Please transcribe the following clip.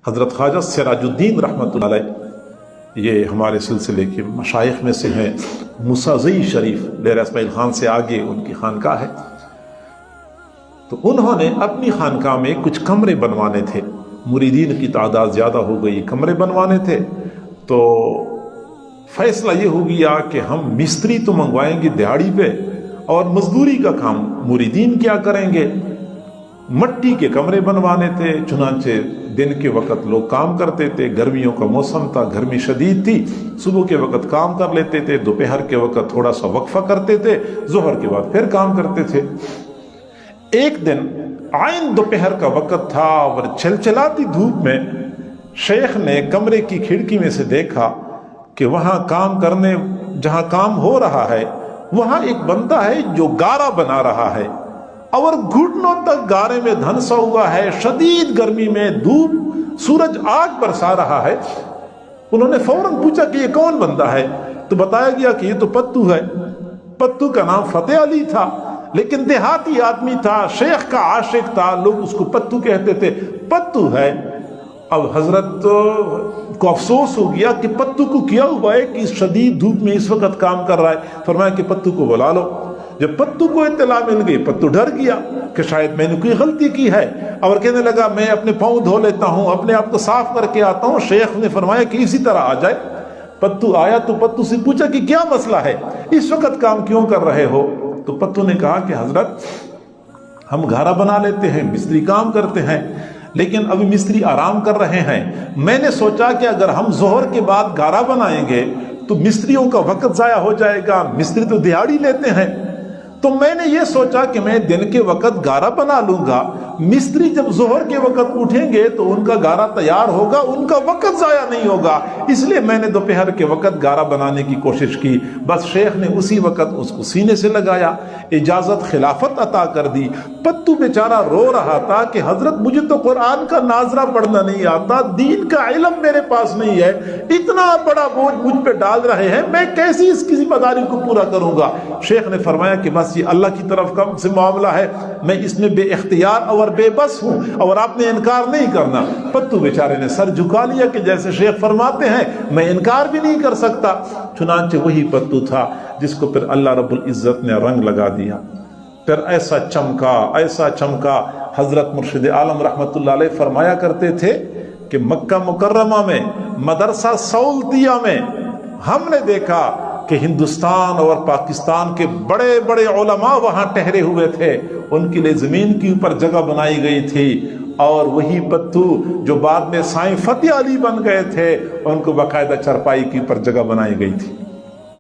حضرت خواجہ سراجالدین رحمۃ اللہ علیہ یہ ہمارے سلسلے کے مشائخ میں سے ہیں۔ موسیٰ شریف ڈیرہ اسماعیل خان سے آگے ان کی خانقاہ ہے۔ تو انہوں نے اپنی خانقاہ میں کچھ کمرے بنوانے تھے، مریدین کی تعداد زیادہ ہو گئی، کمرے بنوانے تھے۔ تو فیصلہ یہ ہو گیا کہ ہم مستری تو منگوائیں گے دیہڑی پہ، اور مزدوری کا کام مریدین کیا کریں گے۔ مٹی کے کمرے بنوانے تھے، چنانچہ دن کے وقت لوگ کام کرتے تھے، گرمیوں کا موسم تھا، گرمی شدید تھی، صبح کے وقت کام کر لیتے تھے، دوپہر کے وقت تھوڑا سا وقفہ کرتے تھے، ظہر کے بعد پھر کام کرتے تھے۔ ایک دن عین دوپہر کا وقت تھا اور چلچلاتی دھوپ میں شیخ نے کمرے کی کھڑکی میں سے دیکھا کہ وہاں جہاں کام ہو رہا ہے وہاں ایک بندہ ہے جو گارا بنا رہا ہے، اور گھٹنوں تک گارے میں دھنسا ہوا ہے، شدید گرمی میں دھوپ سورج آگ برسا رہا ہے۔ انہوں نے فوراً پوچھا کہ یہ کون بندہ ہے؟ تو بتایا گیا کہ یہ تو پتو ہے۔ پتو کا نام فتح علی تھا، لیکن دیہاتی آدمی تھا، شیخ کا عاشق تھا، لوگ اس کو پتو کہتے تھے، پتو ہے۔ اب حضرت کو افسوس ہو گیا کہ پتو کو کیا ہوا ہے کہ اس شدید دھوپ میں اس وقت کام کر رہا ہے۔ فرمایا کہ پتو کو بلا لو۔ جب پتو کو اطلاع مل گئی، پتو ڈر گیا کہ شاید میں نے کوئی غلطی کی ہے، اور کہنے لگا میں اپنے پاؤں دھو لیتا ہوں، اپنے آپ کو صاف کر کے آتا ہوں۔ شیخ نے فرمایا کہ اسی طرح آ جائے۔ پتو آیا تو پتو سے پوچھا کہ کیا مسئلہ ہے، اس وقت کام کیوں کر رہے ہو؟ تو پتو نے کہا کہ حضرت ہم گھارا بنا لیتے ہیں، مستری کام کرتے ہیں، لیکن ابھی مستری آرام کر رہے ہیں۔ میں نے سوچا کہ اگر ہم ظہر کے بعد گھارا بنائیں گے تو مستریوں کا وقت ضائع ہو جائے گا، مستری تو دیہاڑی لیتے ہیں۔ تو میں نے یہ سوچا کہ میں دن کے وقت گارا بنا لوں گا، مستری جب ظہر کے وقت اٹھیں گے تو ان کا گارا تیار ہوگا، ان کا وقت ضائع نہیں ہوگا، اس لیے میں نے دوپہر کے وقت گارا بنانے کی کوشش کی۔ بس شیخ نے اسی وقت اس کو سینے سے لگایا، اجازت خلافت عطا کر دی۔ پتو بیچارہ رو رہا تھا کہ حضرت مجھے تو قرآن کا ناظرہ پڑھنا نہیں آتا، دین کا علم میرے پاس نہیں ہے، اتنا بڑا بوجھ مجھ پہ ڈال رہے ہیں، میں کیسی اس کی ذمہ داری کو پورا کروں گا؟ شیخ نے فرمایا کہ بس یہ اللہ کی طرف کا سے معاملہ ہے، میں اس میں بے اختیار اور بے بس ہوں، اور آپ نے انکار نہیں کرنا۔ پتو بیچارے نے سر جھکا لیا کہ جیسے شیخ فرماتے ہیں میں انکار بھی نہیں کر سکتا۔ چنانچہ وہی پتو تھا جس کو پھر اللہ رب العزت نے رنگ لگا دیا، پھر ایسا چمکا۔ حضرت مرشد عالم رحمت اللہ علیہ فرمایا کرتے تھے کہ مکہ مکرمہ میں مدرسہ سولتیہ میں ہم نے دیکھا کہ ہندوستان اور پاکستان کے بڑے بڑے علماء وہاں ٹھہرے ہوئے تھے، ان کے لیے زمین کے اوپر جگہ بنائی گئی تھی، اور وہی پتو جو بعد میں سائیں فتح علی بن گئے تھے ان کو باقاعدہ چرپائی کے اوپر جگہ بنائی گئی تھی۔